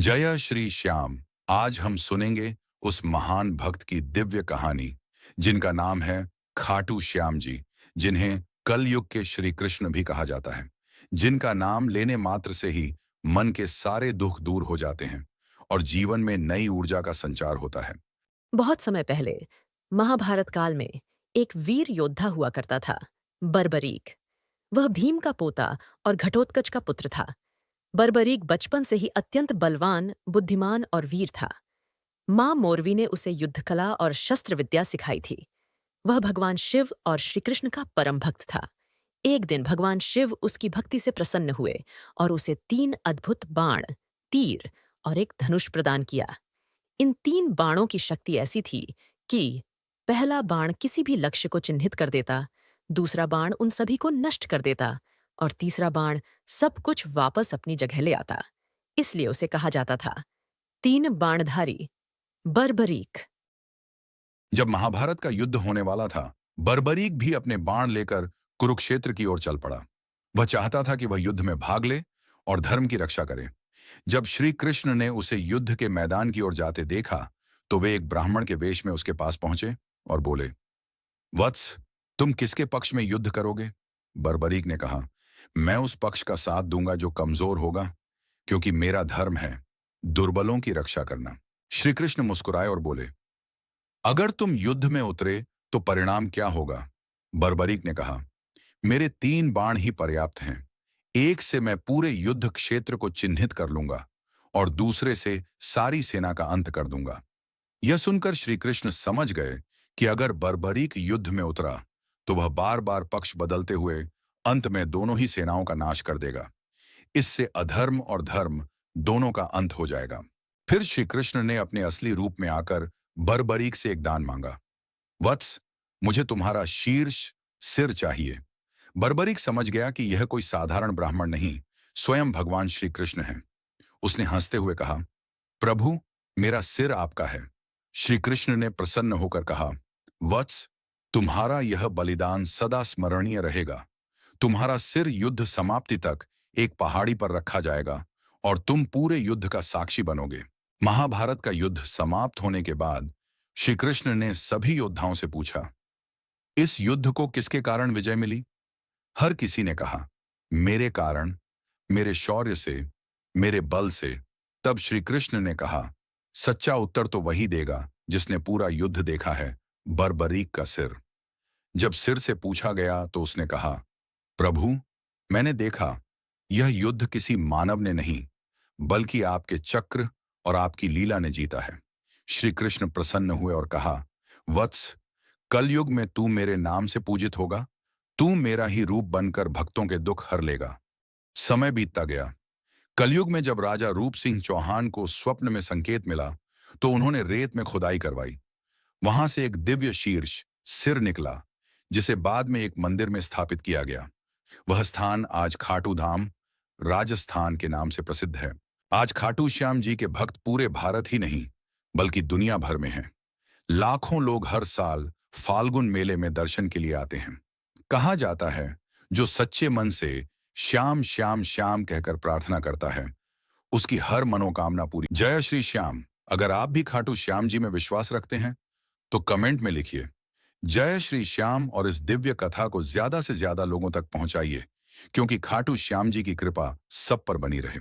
जय श्री श्याम। आज हम सुनेंगे उस महान भक्त की दिव्य कहानी जिनका नाम है खाटू श्याम जी, जिन्हें कलयुग के श्री कृष्ण भी कहा जाता है, जिनका नाम लेने मात्र से ही मन के सारे दुख दूर हो जाते हैं और जीवन में नई ऊर्जा का संचार होता है। बहुत समय पहले महाभारत काल में एक वीर योद्धा हुआ करता था, बर्बरीक। वह भीम का पोता और घटोत्कच का पुत्र था। बर्बरीक बचपन से ही अत्यंत बलवान, बुद्धिमान और वीर था। माँ मोरवी ने उसे युद्धकला और शस्त्र विद्या सिखाई थी। वह भगवान शिव और श्री कृष्ण का परम भक्त था। एक दिन भगवान शिव उसकी भक्ति से प्रसन्न हुए और उसे 3 अद्भुत बाण, तीर और एक धनुष प्रदान किया। इन 3 बाणों की शक्ति ऐसी थी कि पहला बाण किसी भी लक्ष्य को चिन्हित कर देता, दूसरा बाण उन सभी को नष्ट कर देता और तीसरा बाण सब कुछ वापस अपनी जगह ले आता। इसलिए उसे कहा जाता था 3 बाणधारी बर्बरीक। जब महाभारत का युद्ध होने वाला था, बर्बरीक भी अपने बाण लेकर कुरुक्षेत्र की ओर चल पड़ा। वह चाहता था कि वह युद्ध में भाग ले और धर्म की रक्षा करे। जब श्री कृष्ण ने उसे युद्ध के मैदान की ओर जाते देखा, तो वे एक ब्राह्मण के वेश में उसके पास पहुंचे और बोले, वत्स, तुम किसके पक्ष में युद्ध करोगे? बर्बरीक ने कहा, मैं उस पक्ष का साथ दूंगा जो कमजोर होगा, क्योंकि मेरा धर्म है दुर्बलों की रक्षा करना। श्री कृष्ण मुस्कुराए और बोले, अगर तुम युद्ध में उतरे तो परिणाम क्या होगा? बर्बरीक ने कहा, मेरे 3 बाण ही पर्याप्त हैं। एक से मैं पूरे युद्ध क्षेत्र को चिन्हित कर लूंगा और दूसरे से सारी सेना का अंत कर दूंगा। यह सुनकर श्री कृष्ण समझ गए कि अगर बर्बरीक युद्ध में उतरा तो वह बार बार पक्ष बदलते हुए अंत में दोनों ही सेनाओं का नाश कर देगा। इससे अधर्म और धर्म दोनों का अंत हो जाएगा। फिर श्री कृष्ण ने अपने असली रूप में आकर बर्बरीक से एक दान मांगा। वत्स, मुझे तुम्हारा शीर्ष सिर चाहिए। बर्बरीक समझ गया कि यह कोई साधारण ब्राह्मण नहीं, स्वयं भगवान श्री कृष्ण हैं। उसने हंसते हुए कहा, प्रभु, मेरा सिर आपका है। श्री कृष्ण ने प्रसन्न होकर कहा, वत्स, तुम्हारा यह बलिदान सदा स्मरणीय रहेगा। तुम्हारा सिर युद्ध समाप्ति तक एक पहाड़ी पर रखा जाएगा और तुम पूरे युद्ध का साक्षी बनोगे। महाभारत का युद्ध समाप्त होने के बाद श्री कृष्ण ने सभी योद्धाओं से पूछा, इस युद्ध को किसके कारण विजय मिली? हर किसी ने कहा, मेरे कारण, मेरे शौर्य से, मेरे बल से। तब श्री कृष्ण ने कहा, सच्चा उत्तर तो वही देगा जिसने पूरा युद्ध देखा है, बर्बरीक का सिर। जब सिर से पूछा गया तो उसने कहा, प्रभु, मैंने देखा, यह युद्ध किसी मानव ने नहीं, बल्कि आपके चक्र और आपकी लीला ने जीता है। श्री कृष्ण प्रसन्न हुए और कहा, वत्स, कलयुग में तू मेरे नाम से पूजित होगा। तू मेरा ही रूप बनकर भक्तों के दुख हर लेगा। समय बीतता गया। कलयुग में जब राजा रूप सिंह चौहान को स्वप्न में संकेत मिला, तो उन्होंने रेत में खुदाई करवाई। वहां से एक दिव्य शीर्ष सिर निकला, जिसे बाद में एक मंदिर में स्थापित किया गया। वह स्थान आज खाटू धाम, राजस्थान के नाम से प्रसिद्ध है। आज खाटू श्याम जी के भक्त पूरे भारत ही नहीं, बल्कि दुनिया भर में हैं। लाखों लोग हर साल फाल्गुन मेले में दर्शन के लिए आते हैं। कहा जाता है, जो सच्चे मन से श्याम श्याम श्याम कहकर प्रार्थना करता है, उसकी हर मनोकामना पूरी। जय श्री श्याम। अगर आप भी खाटू श्याम जी में विश्वास रखते हैं तो कमेंट में लिखिए जय श्री श्याम और इस दिव्य कथा को ज्यादा से ज्यादा लोगों तक पहुंचाइए, क्योंकि खाटू श्याम जी की कृपा सब पर बनी रहे।